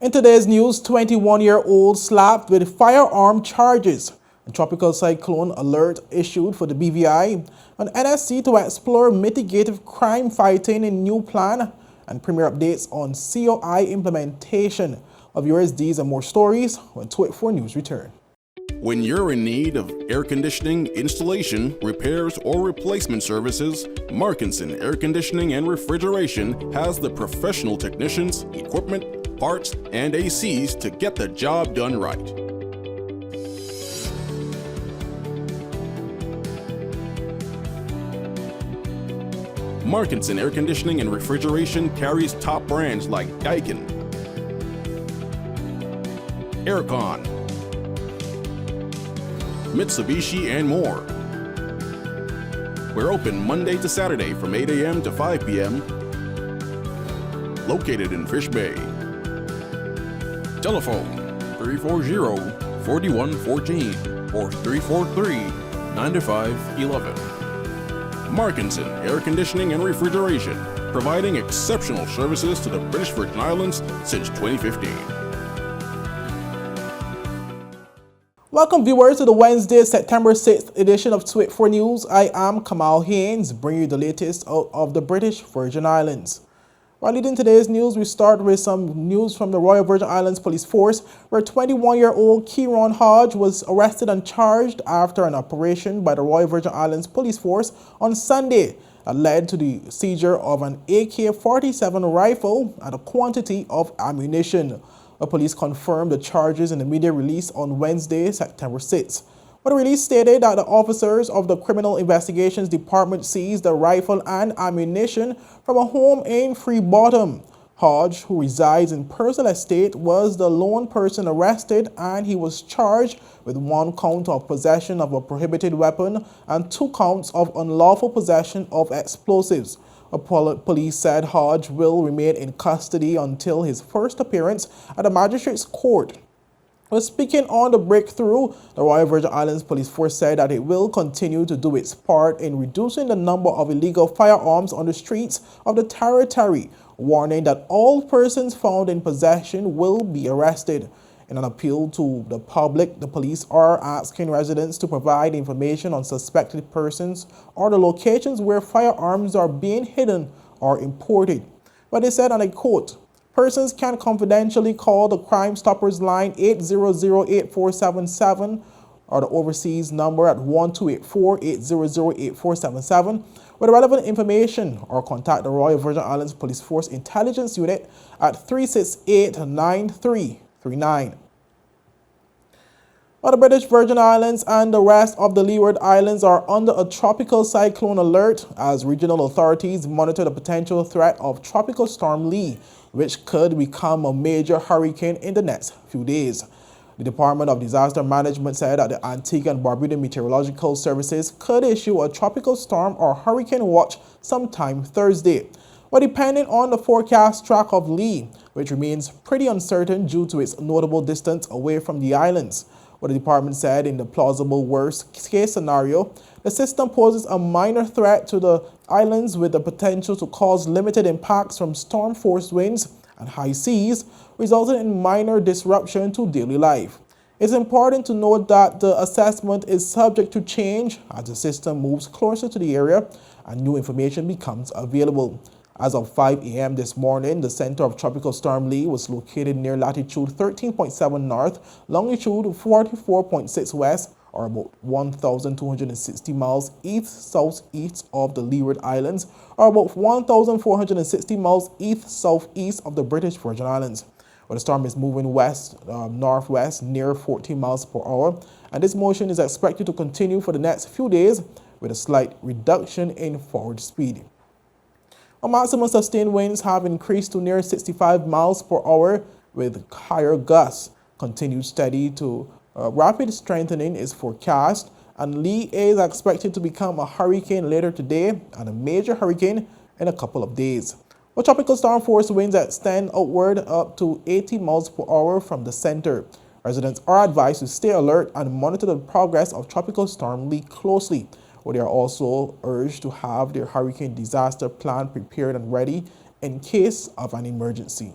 In today's news, 21-year-old slapped with firearm charges. A tropical cyclone alert issued for the BVI, an NSC to explore mitigative crime fighting in new plan, and premier updates on COI implementation. Of yours, these and more stories when 24 News return. When you're in need of air conditioning, installation, repairs, or replacement services, Markinson Air Conditioning and Refrigeration has the professional technicians, equipment, parts, and ACs to get the job done right. Markinson Air Conditioning and Refrigeration carries top brands like Daikin, Aircon, Mitsubishi, and more. We're open Monday to Saturday from 8 a.m. to 5 p.m. Located in Fish Bay. Telephone 340-4114 or 343-9511. Markinson Air Conditioning and Refrigeration, providing exceptional services to the British Virgin Islands since 2015. Welcome viewers to the Wednesday, September 6th edition of 24 News. I am Kamal Haynes, bringing you the latest out of the British Virgin Islands. While leading today's news, we start with some news from the Royal Virgin Islands Police Force, where 21-year-old Kieron Hodge was arrested and charged after an operation by the Royal Virgin Islands Police Force on Sunday that led to the seizure of an AK-47 rifle and a quantity of ammunition. The police confirmed the charges in the media release on Wednesday, September 6th. But the release stated that the officers of the Criminal Investigations Department seized the rifle and ammunition from a home in Freebottom. Hodge, who resides in Purcell Estate, was the lone person arrested, and he was charged with 1 count of possession of a prohibited weapon and 2 counts of unlawful possession of explosives. Police said Hodge will remain in custody until his first appearance at the Magistrates Court. When speaking on the breakthrough, the Royal Virgin Islands Police Force said that it will continue to do its part in reducing the number of illegal firearms on the streets of the territory, warning that all persons found in possession will be arrested. In an appeal to the public, the police are asking residents to provide information on suspected persons or the locations where firearms are being hidden or imported. But they said, and I quote, "Persons can confidentially call the Crime Stoppers line 800-8477 or the overseas number at 1284-800-8477 with relevant information, or contact the Royal Virgin Islands Police Force Intelligence Unit at 368-9339. While the British Virgin Islands and the rest of the Leeward Islands are under a tropical cyclone alert as regional authorities monitor the potential threat of Tropical Storm Lee, which could become a major hurricane in the next few days. The Department of Disaster Management said that the Antigua and Barbuda Meteorological Services could issue a tropical storm or hurricane watch sometime Thursday. But depending on the forecast track of Lee, which remains pretty uncertain due to its notable distance away from the islands. What the department said, in the plausible worst-case scenario, the system poses a minor threat to the islands with the potential to cause limited impacts from storm-force winds and high seas, resulting in minor disruption to daily life. It's important to note that the assessment is subject to change as the system moves closer to the area and new information becomes available. As of 5 a.m. this morning, the center of Tropical Storm Lee was located near latitude 13.7 north, longitude 44.6 west, or about 1,260 miles east-southeast of the Leeward Islands, or about 1,460 miles east-southeast of the British Virgin Islands. Well, the storm is moving northwest near 14 miles per hour, and this motion is expected to continue for the next few days with a slight reduction in forward speed. Maximum sustained winds have increased to near 65 miles per hour with higher gusts. Continued steady to rapid strengthening is forecast, and Lee is expected to become a hurricane later today and a major hurricane in a couple of days. Well, tropical storm force winds extend outward up to 80 miles per hour from the center. Residents are advised to stay alert and monitor the progress of Tropical Storm Lee closely. They are also urged to have their hurricane disaster plan prepared and ready in case of an emergency.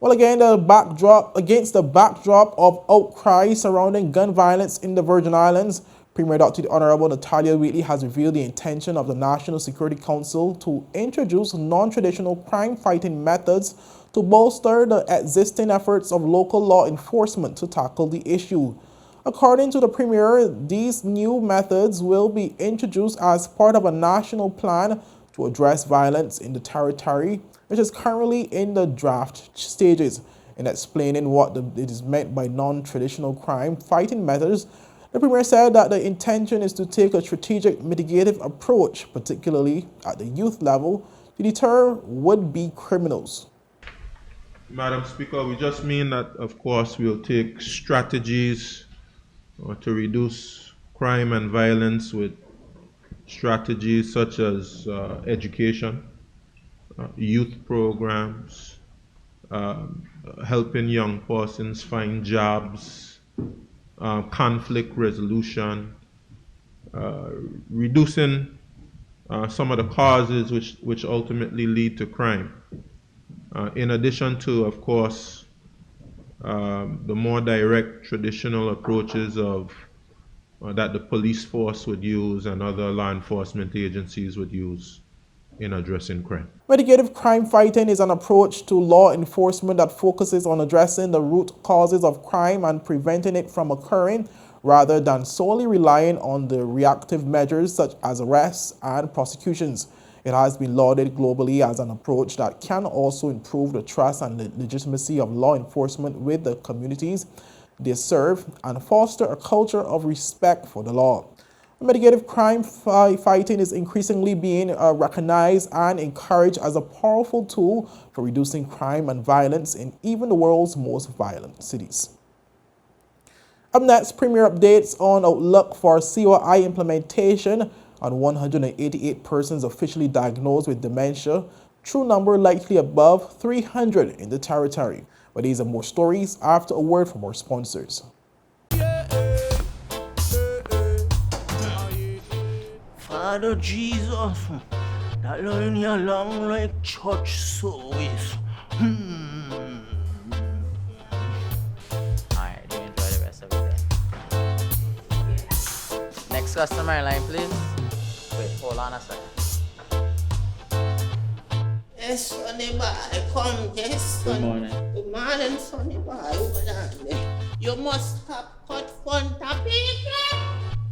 Well, again, against the backdrop of outcry surrounding gun violence in the Virgin Islands, Premier Dr. The Honorable Natalia Wheatley has revealed the intention of the National Security Council to introduce non-traditional crime-fighting methods to bolster the existing efforts of local law enforcement to tackle the issue. According to the Premier, these new methods will be introduced as part of a national plan to address violence in the territory, which is currently in the draft stages. In explaining what it is meant by non-traditional crime-fighting methods, the Premier said that the intention is to take a strategic mitigative approach, particularly at the youth level, to deter would-be criminals. Madam Speaker, we just mean that, of course, we'll take strategies to reduce crime and violence with strategies such as education, youth programs, helping young persons find jobs, conflict resolution, reducing some of the causes which ultimately lead to crime. In addition to, of course, the more direct traditional approaches of that the police force would use and other law enforcement agencies would use in addressing crime. Mitigative crime fighting is an approach to law enforcement that focuses on addressing the root causes of crime and preventing it from occurring, rather than solely relying on the reactive measures such as arrests and prosecutions. It has been lauded globally as an approach that can also improve the trust and legitimacy of law enforcement with the communities they serve and foster a culture of respect for the law. Mitigative crime fighting is increasingly being recognized and encouraged as a powerful tool for reducing crime and violence in even the world's most violent cities. Up next, Premier updates on outlook for CYI implementation on 188 persons officially diagnosed with dementia, true number likely above 300 in the territory. But these and more stories after a word from our sponsors. Father Jesus, that line here long like church service. Alright, do enjoy the rest of the day. Next customer line, please. Wait, hold on a second. Yes, Sonny boy, come, yes, son. Good morning. Good morning, Sonny boy. Hold on there. You must have cut fun topic.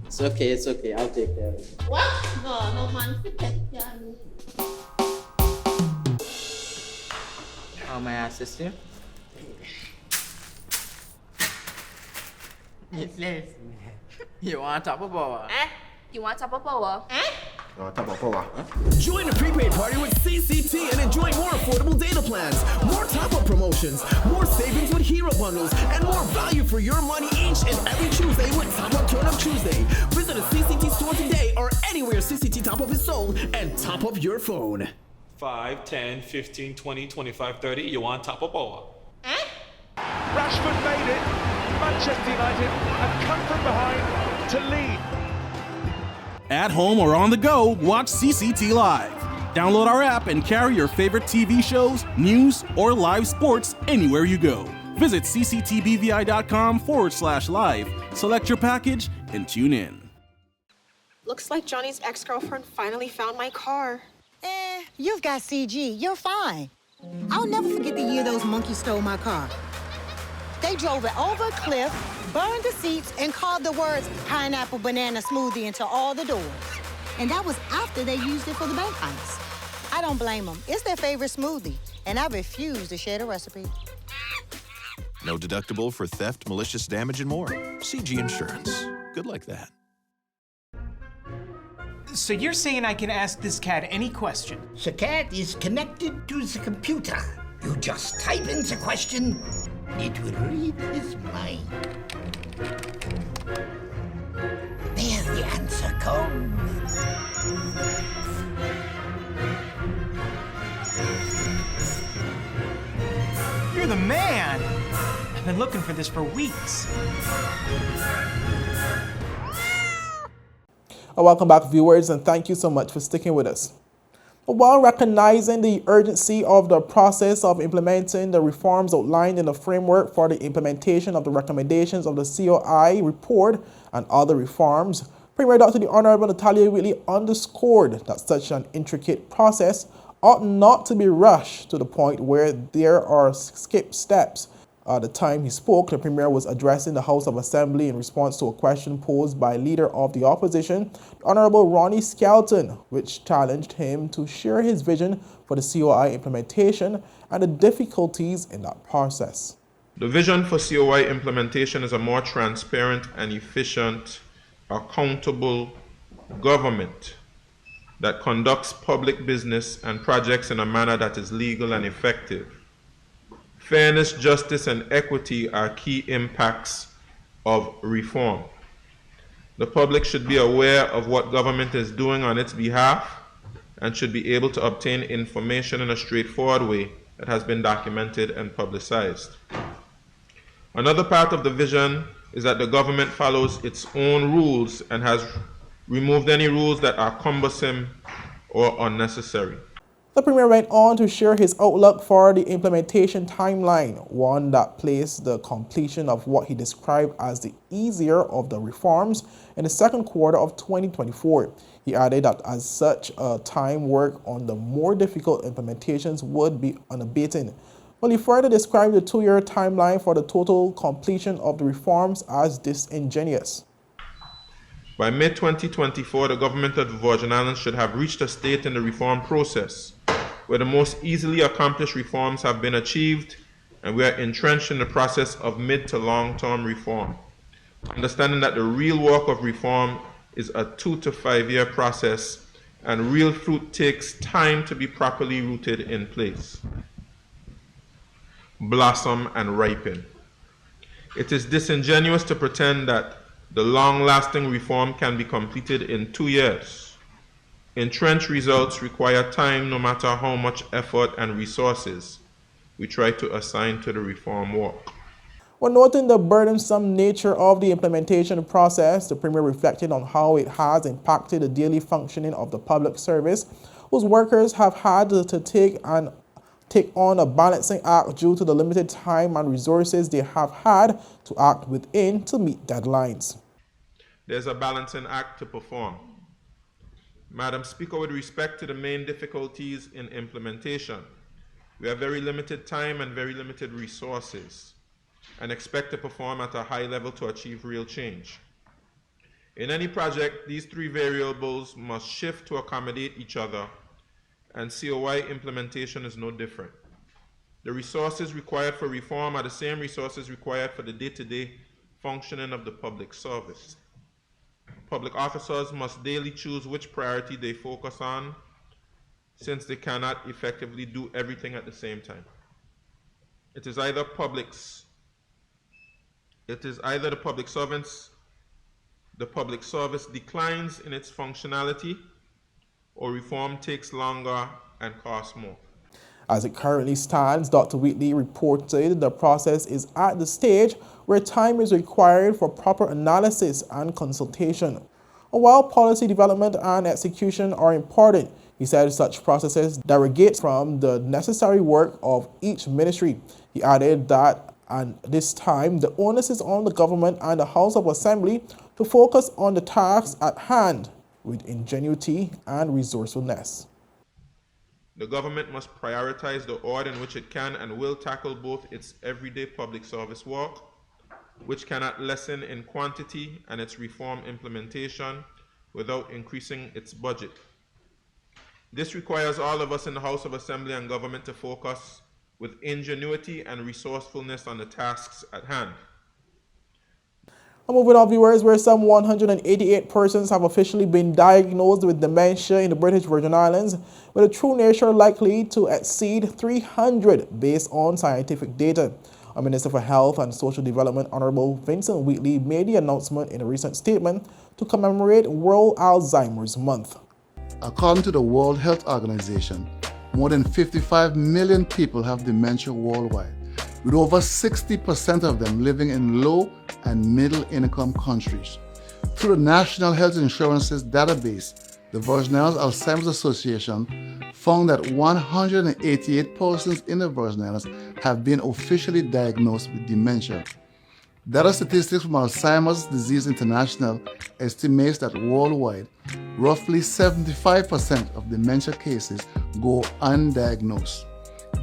It's okay, I'll take care of it. What? No man to take care of me. How may I assist you? You want top of power? You want top of power? Join the prepaid party with CCT and enjoy more affordable data plans, more top-up promotions, more savings with hero bundles, and more value for your money each and every Tuesday with Top Up Turn Up Tuesday. Visit a CCT store today or anywhere CCT Top Up is sold and top up your phone. 5, 10, 15, 20, 25, 30. You want top of power? Rashford made it. Manchester United have come from behind to lead. At home or on the go, watch CCT Live. Download our app and carry your favorite TV shows, news, or live sports anywhere you go. Visit cctbvi.com/live, select your package, and tune in. Looks like Johnny's ex-girlfriend finally found my car. You've got CG. You're fine. I'll never forget the year those monkeys stole my car. They drove it over a cliff, burned the seats, and carved the words pineapple banana smoothie into all the doors. And that was after they used it for the bank heist. I don't blame them. It's their favorite smoothie, and I refuse to share the recipe. No deductible for theft, malicious damage, and more. CG Insurance. Good like that. So you're saying I can ask this cat any question? The cat is connected to the computer. You just type in the question, it will read his mind. There the answer comes. You're the man! I've been looking for this for weeks. Welcome back, viewers, and thank you so much for sticking with us. While recognizing the urgency of the process of implementing the reforms outlined in the framework for the implementation of the recommendations of the COI report and other reforms, Premier Dr. The Honorable Natalia Whitley underscored that such an intricate process ought not to be rushed to the point where there are skipped steps. At the time he spoke, the Premier was addressing the House of Assembly in response to a question posed by Leader of the Opposition, Honorable Ronnie Skelton, which challenged him to share his vision for the COI implementation and the difficulties in that process. The vision for COI implementation is a more transparent and efficient, accountable government that conducts public business and projects in a manner that is legal and effective. Fairness, justice, and equity are key impacts of reform. The public should be aware of what government is doing on its behalf and should be able to obtain information in a straightforward way that has been documented and publicized. Another part of the vision is that the government follows its own rules and has removed any rules that are cumbersome or unnecessary. The Premier went on to share his outlook for the implementation timeline, one that placed the completion of what he described as the easier of the reforms in the second quarter of 2024. He added that as such, time work on the more difficult implementations would be unabated. Well, he further described the 2-year timeline for the total completion of the reforms as disingenuous. By mid-2024, the government of the Virgin Islands should have reached a state in the reform process where the most easily accomplished reforms have been achieved and we are entrenched in the process of mid to long-term reform, understanding that the real work of reform is a 2 to 5 year process and real fruit takes time to be properly rooted in place, blossom and ripen. It is disingenuous to pretend that the long-lasting reform can be completed in 2 years. Entrenched results require time no matter how much effort and resources we try to assign to the reform work. When noting the burdensome nature of the implementation process, the Premier reflected on how it has impacted the daily functioning of the public service, whose workers have had to take on a balancing act due to the limited time and resources they have had to act within to meet deadlines. There's a balancing act to perform. Madam Speaker, with respect to the main difficulties in implementation, we have very limited time and very limited resources and expect to perform at a high level to achieve real change. In any project, these 3 variables must shift to accommodate each other, and COI implementation is no different. The resources required for reform are the same resources required for the day-to-day functioning of the public service. Public officers must daily choose which priority they focus on, since they cannot effectively do everything at the same time. It is either the public service declines in its functionality, or reform takes longer and costs more. As it currently stands, Dr. Whitley reported the process is at the stage where time is required for proper analysis and consultation. While policy development and execution are important, he said such processes derogate from the necessary work of each ministry. He added that at this time, the onus is on the government and the House of Assembly to focus on the tasks at hand with ingenuity and resourcefulness. The government must prioritize the order in which it can and will tackle both its everyday public service work, which cannot lessen in quantity, and its reform implementation without increasing its budget. This requires all of us in the House of Assembly and government to focus with ingenuity and resourcefulness on the tasks at hand. Moving on, viewers, where some 188 persons have officially been diagnosed with dementia in the British Virgin Islands, with a true nature likely to exceed 300 based on scientific data. Our Minister for Health and Social Development, Honorable Vincent Whitley, made the announcement in a recent statement to commemorate World Alzheimer's Month. According to the World Health Organization, more than 55 million people have dementia worldwide, with over 60% of them living in low and middle-income countries. Through the National Health Insurance's database, the Virgin Islands Alzheimer's Association found that 188 persons in the Virgin Islands have been officially diagnosed with dementia. Data statistics from Alzheimer's Disease International estimates that worldwide, roughly 75% of dementia cases go undiagnosed.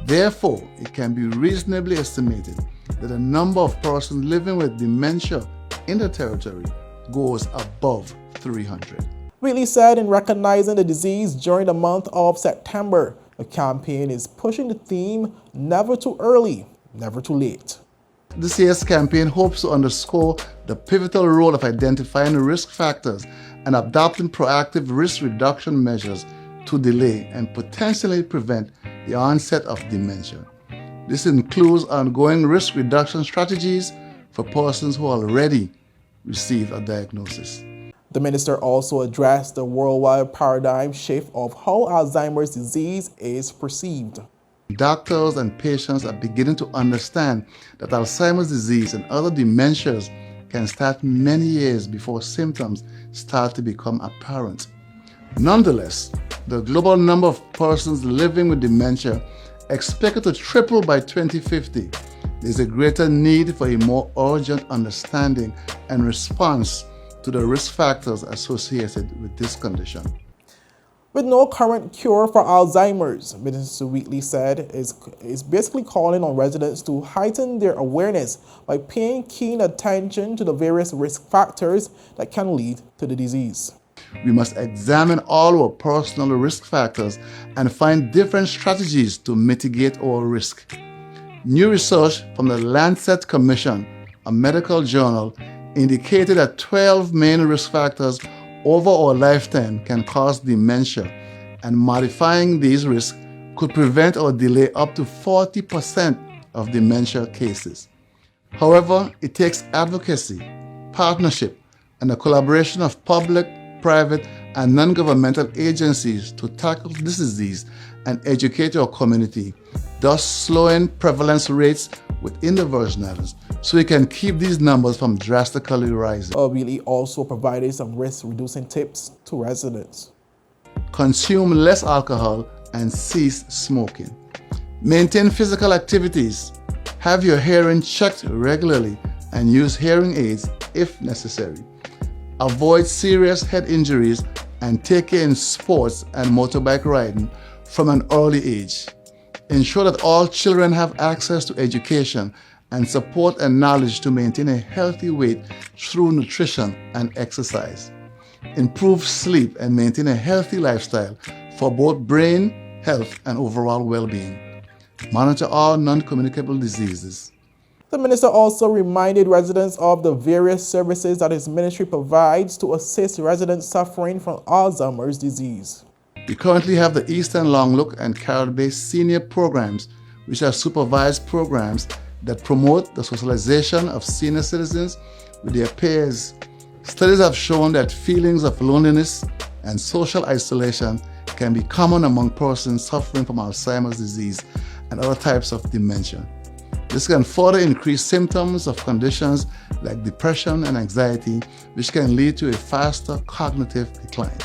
Therefore, it can be reasonably estimated that the number of persons living with dementia in the territory goes above 300. Wheatley said in recognizing the disease during the month of September, the campaign is pushing the theme, never too early, never too late. This year's campaign hopes to underscore the pivotal role of identifying risk factors and adopting proactive risk reduction measures to delay and potentially prevent the onset of dementia. This includes ongoing risk reduction strategies for persons who already received a diagnosis. The minister also addressed the worldwide paradigm shift of how Alzheimer's disease is perceived. Doctors and patients are beginning to understand that Alzheimer's disease and other dementias can start many years before symptoms start to become apparent. Nonetheless, the global number of persons living with dementia expected to triple by 2050. There's a greater need for a more urgent understanding and response to the risk factors associated with this condition. With no current cure for Alzheimer's, Minister Wheatley said is basically calling on residents to heighten their awareness by paying keen attention to the various risk factors that can lead to the disease. We must examine all our personal risk factors and find different strategies to mitigate our risk. New research from the Lancet Commission, a medical journal, indicated that 12 main risk factors over our lifetime can cause dementia, and modifying these risks could prevent or delay up to 40% of dementia cases. However, it takes advocacy, partnership, and the collaboration of public, private, and non-governmental agencies to tackle this disease and educate our community, thus slowing prevalence rates within the Virgin Islands, so we can keep these numbers from drastically rising. Wheatley also provided some risk-reducing tips to residents. Consume less alcohol and cease smoking. Maintain physical activities. Have your hearing checked regularly and use hearing aids if necessary. Avoid serious head injuries and take care in sports and motorbike riding from an early age. Ensure that all children have access to education and support and knowledge to maintain a healthy weight through nutrition and exercise. Improve sleep and maintain a healthy lifestyle for both brain health and overall well-being. Monitor all non-communicable diseases. The minister also reminded residents of the various services that his ministry provides to assist residents suffering from Alzheimer's disease. We currently have the Eastern Long Look and Carrot-based senior programs, which are supervised programs that promote the socialization of senior citizens with their peers. Studies have shown that feelings of loneliness and social isolation can be common among persons suffering from Alzheimer's disease and other types of dementia. This can further increase symptoms of conditions like depression and anxiety, which can lead to a faster cognitive decline.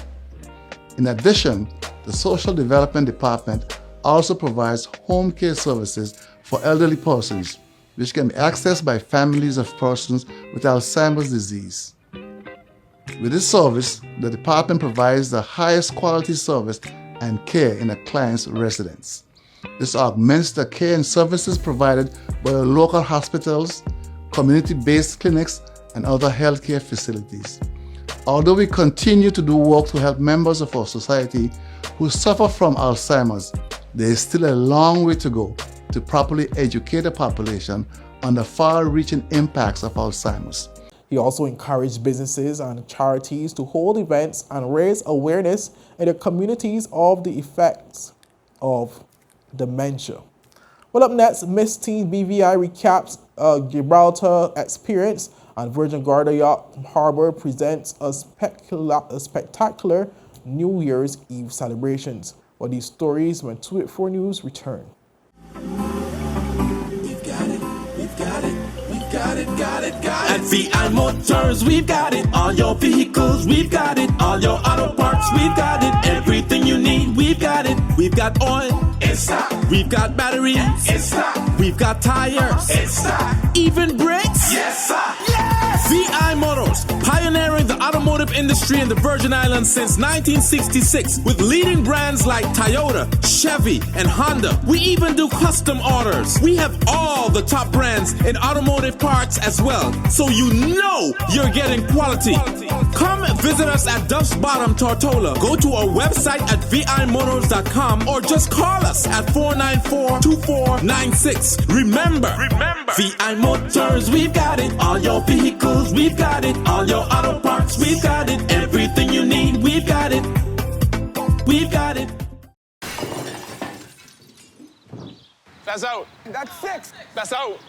In addition, the Social Development Department also provides home care services for elderly persons, which can be accessed by families of persons with Alzheimer's disease. With this service, the department provides the highest quality service and care in a client's residence. This augments the care and services provided by the local hospitals, community-based clinics, and other healthcare facilities. Although we continue to do work to help members of our society who suffer from Alzheimer's, there is still a long way to go to properly educate the population on the far-reaching impacts of Alzheimer's. He also encouraged businesses and charities to hold events and raise awareness in the communities of the effects of dementia. Well, up next, Miss Teen BVI recaps Gibraltar experience, and Virgin Gorda Yacht Harbour presents a spectacular New Year's Eve celebrations. Well, these stories when 284 News return. At VI Motors, we've got it. All your vehicles, we've got it. All your auto parts, we've got it. Everything you need, we've got it. We've We've got oil. It's stock. We've got batteries. It's stock. We've got tires. It's stock. Even brakes. Yes, sir. Yes! VI Motors, pioneering the automotive industry in the Virgin Islands since 1966 with leading brands like Toyota, Chevy, and Honda. We even do custom orders. We have all the top brands in automotive parts as well, so you know you're getting quality. Come visit us at Duff's Bottom, Tortola. Go to our website at vimotors.com or just call us at 494-2496. Remember, VI Motors, we've got it. All your vehicles, we've got it. All your auto parts, we've got it. Everything you need, we've got it. We've got it. That's out. That's 6. That's out.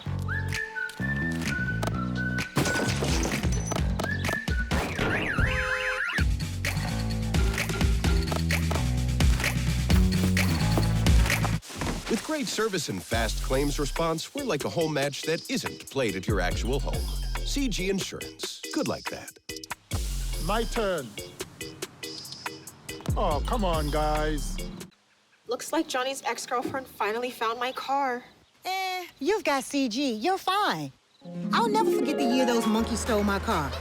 With great service and fast claims response, we're like a home match that isn't played at your actual home. CG Insurance. Good like that. My turn. Oh, come on, guys. Looks like Johnny's ex-girlfriend finally found my car. You've got CG. You're fine. I'll never forget the year those monkeys stole my car.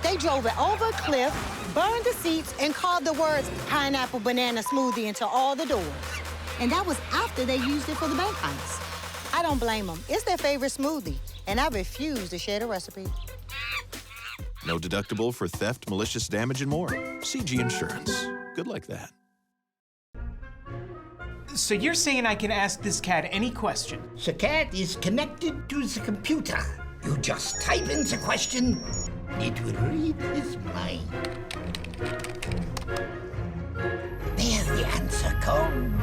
They drove it over a cliff, burned the seats, and carved the words pineapple banana smoothie into all the doors. And that was after they used it for the bank heist. I don't blame them. It's their favorite smoothie, and I refuse to share the recipe. No deductible for theft, malicious damage, and more. CG Insurance. Good like that. So you're saying I can ask this cat any question? The cat is connected to the computer. You just type in the question, it will read his mind. There the answer comes.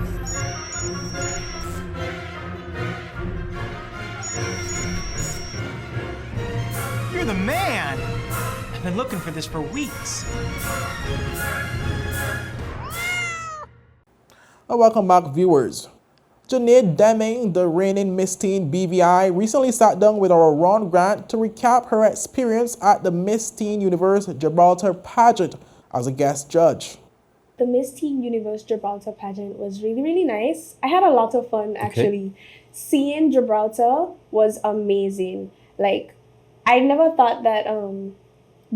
You're the man! I've been looking for this for weeks. Welcome back, viewers. Janae Deming, the reigning Miss Teen BVI, recently sat down with our Ron Grant to recap her experience at the Miss Teen Universe Gibraltar pageant as a guest judge. The Miss Teen Universe Gibraltar pageant was really, really nice. I had a lot of fun, actually. Seeing Gibraltar was amazing. Like, I never thought that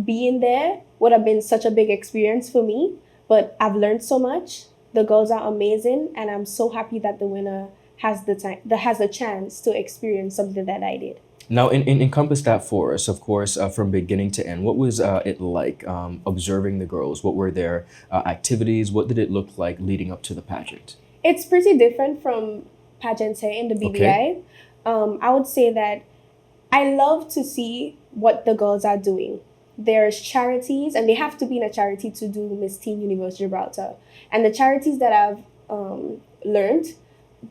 being there would have been such a big experience for me, but I've learned so much. The girls are amazing, and I'm so happy that the winner has the chance to experience something that I did. Now, encompass that for us, of course, from beginning to end. What was it like observing the girls? What were their activities? What did it look like leading up to the pageant? It's pretty different from pageants here in the BBI. Okay. I would say that I love to see what the girls are doing. There's charities, and they have to be in a charity to do Miss Teen Universe Gibraltar. And the charities that I've learned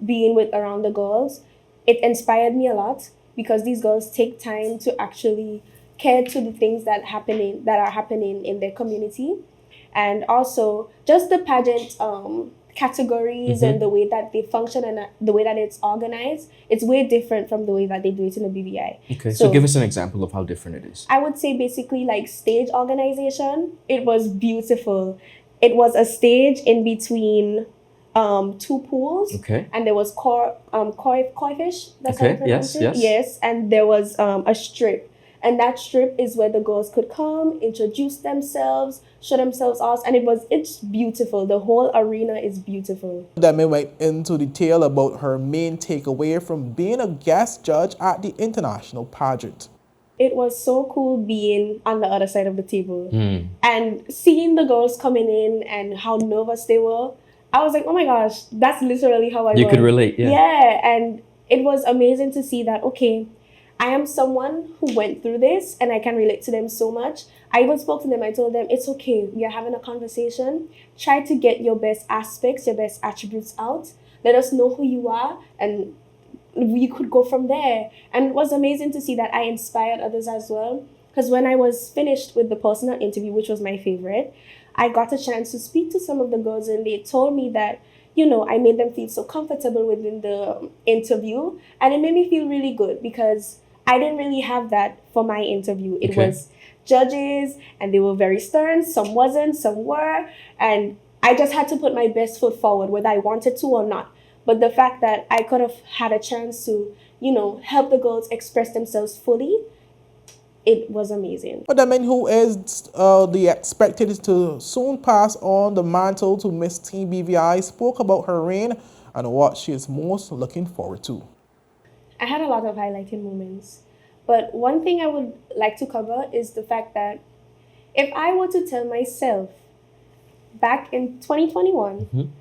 being with around the girls, it inspired me a lot because these girls take time to actually care to the things that are happening in their community. And also just the pageant categories and the way that they function and the way that it's organized, it's way different from the way that they do it in the BBI. Okay, so give us an example of how different it is. I would say basically like stage organization, it was beautiful. It was a stage in between two pools. Okay. And there was koi fish. That's how you pronounce it? Yes. Yes, and there was a strip. And that strip is where the girls could come, introduce themselves, show themselves off, and it's beautiful. The whole arena is beautiful. Demi went into detail about her main takeaway from being a guest judge at the international pageant. It was so cool being on the other side of the table and seeing the girls coming in and how nervous they were. I was like, oh my gosh, that's literally how I was. You could relate, yeah. Yeah, and it was amazing to see that, okay, I am someone who went through this and I can relate to them so much. I even spoke to them. I told them, it's okay. We are having a conversation. Try to get your best aspects, your best attributes out. Let us know who you are and we could go from there. And it was amazing to see that I inspired others as well. Because when I was finished with the personal interview, which was my favorite, I got a chance to speak to some of the girls and they told me that, you know, I made them feel so comfortable within the interview. And it made me feel really good because I didn't really have that for my interview. It was judges and they were very stern. Some wasn't, some were. And I just had to put my best foot forward, whether I wanted to or not. But the fact that I could have had a chance to, help the girls express themselves fully, it was amazing. But the man who is expected to soon pass on the mantle to Miss Team BVI spoke about her reign and what she is most looking forward to. I had a lot of highlighting moments. But one thing I would like to cover is the fact that if I were to tell myself back in 2021,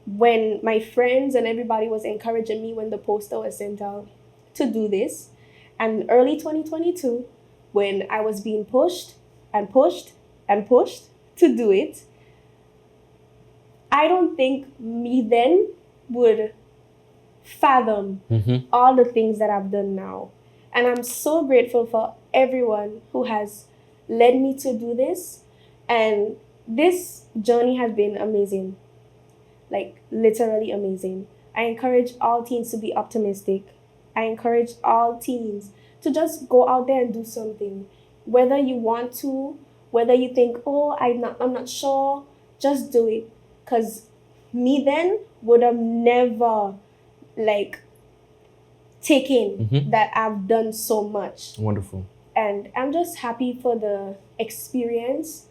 when my friends and everybody was encouraging me when the poster was sent out to do this, and early 2022, when I was being pushed and pushed and pushed to do it, I don't think me then would fathom all the things that I've done now. And I'm so grateful for everyone who has led me to do this. And this journey has been amazing, like literally amazing. I encourage all teens to be optimistic. I encourage all teens to just go out there and do something. Whether you want to, whether you think, oh, I'm not sure, just do it. Because me then would have never taken that I've done so much. Wonderful. And I'm just happy for the experience.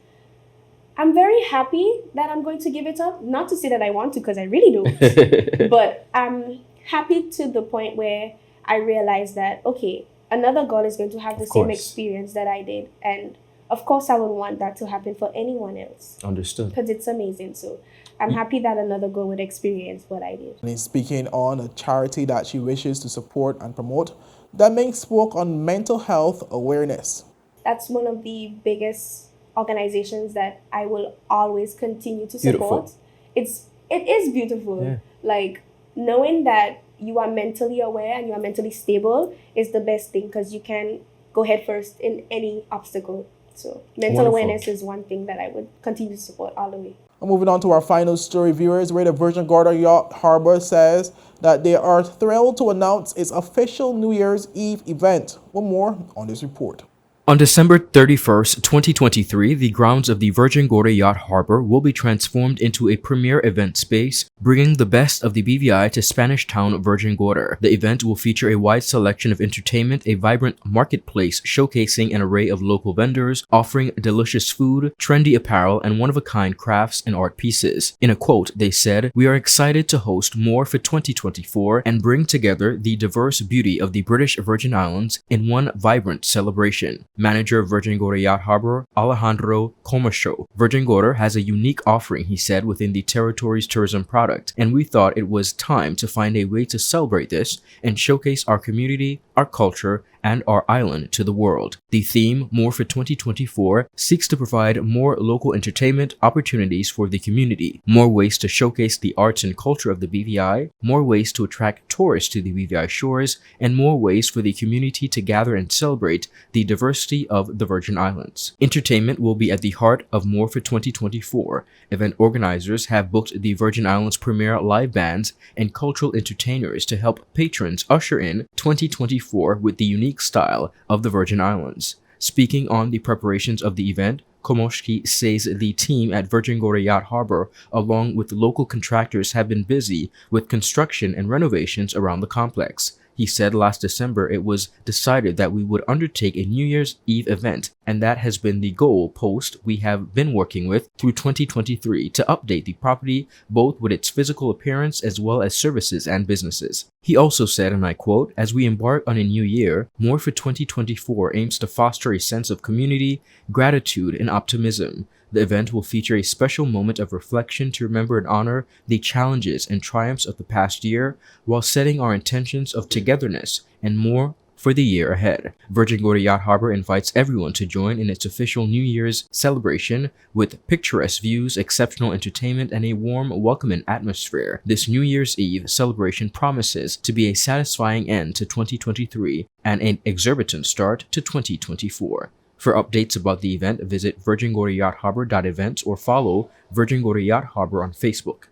I'm very happy that I'm going to give it up. Not to say that I want to, because I really don't. But I'm happy to the point where I realize that, okay, another girl is going to have the same experience that I did. And of course, I would want that to happen for anyone else. Understood. Because it's amazing. So I'm happy that another girl would experience what I did. And in speaking on a charity that she wishes to support and promote, Deming spoke on mental health awareness. That's one of the biggest organizations that I will always continue to support. Beautiful. It is beautiful. Yeah. Like knowing that you are mentally aware and you are mentally stable is the best thing, because you can go head first in any obstacle. So mental awareness is one thing that I would continue to support all the way. Moving on to our final story, viewers, where the Virgin Gorda Yacht Harbor says that they are thrilled to announce its official New Year's Eve event. One more on this report. On December 31st, 2023, the grounds of the Virgin Gorda Yacht Harbor will be transformed into a premier event space, bringing the best of the BVI to Spanish town Virgin Gorda. The event will feature a wide selection of entertainment, a vibrant marketplace showcasing an array of local vendors, offering delicious food, trendy apparel, and one-of-a-kind crafts and art pieces. In a quote, they said, "We are excited to host more for 2024 and bring together the diverse beauty of the British Virgin Islands in one vibrant celebration." Manager of Virgin Gorda Yacht Harbor, Alejandro Comasho. Virgin Gorda has a unique offering, he said, within the territory's tourism product, and we thought it was time to find a way to celebrate this and showcase our community, our culture, and our island to the world. The theme, More for 2024, seeks to provide more local entertainment opportunities for the community, more ways to showcase the arts and culture of the BVI, more ways to attract tourists to the BVI shores, and more ways for the community to gather and celebrate the diversity of the Virgin Islands. Entertainment will be at the heart of More for 2024. Event organizers have booked the Virgin Islands' premier live bands and cultural entertainers to help patrons usher in 2024 with the unique style of the Virgin Islands. Speaking on the preparations of the event, Komoshki says the team at Virgin Gorda Yacht Harbor, along with local contractors, have been busy with construction and renovations around the complex. He said last December it was decided that we would undertake a New Year's Eve event, and that has been the goal post we have been working with through 2023 to update the property both with its physical appearance as well as services and businesses. He also said, and I quote, "As we embark on a new year, More for 2024 aims to foster a sense of community, gratitude, and optimism. The event will feature a special moment of reflection to remember and honor the challenges and triumphs of the past year while setting our intentions of togetherness and more for the year ahead." Virgin Gorda Yacht Harbor invites everyone to join in its official New Year's celebration with picturesque views, exceptional entertainment, and a warm, welcoming atmosphere. This New Year's Eve celebration promises to be a satisfying end to 2023 and an exorbitant start to 2024. For updates about the event, visit virgingordayachtharbour.events or follow Virgin Gorda Yacht Harbor on Facebook.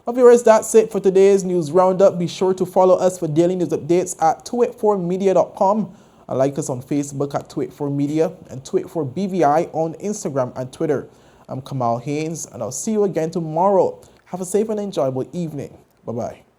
Well, viewers, that's it for today's news roundup. Be sure to follow us for daily news updates at 284media.com and like us on Facebook at 284media and 284BVI on Instagram and Twitter. I'm Kamal Haynes, and I'll see you again tomorrow. Have a safe and enjoyable evening. Bye-bye.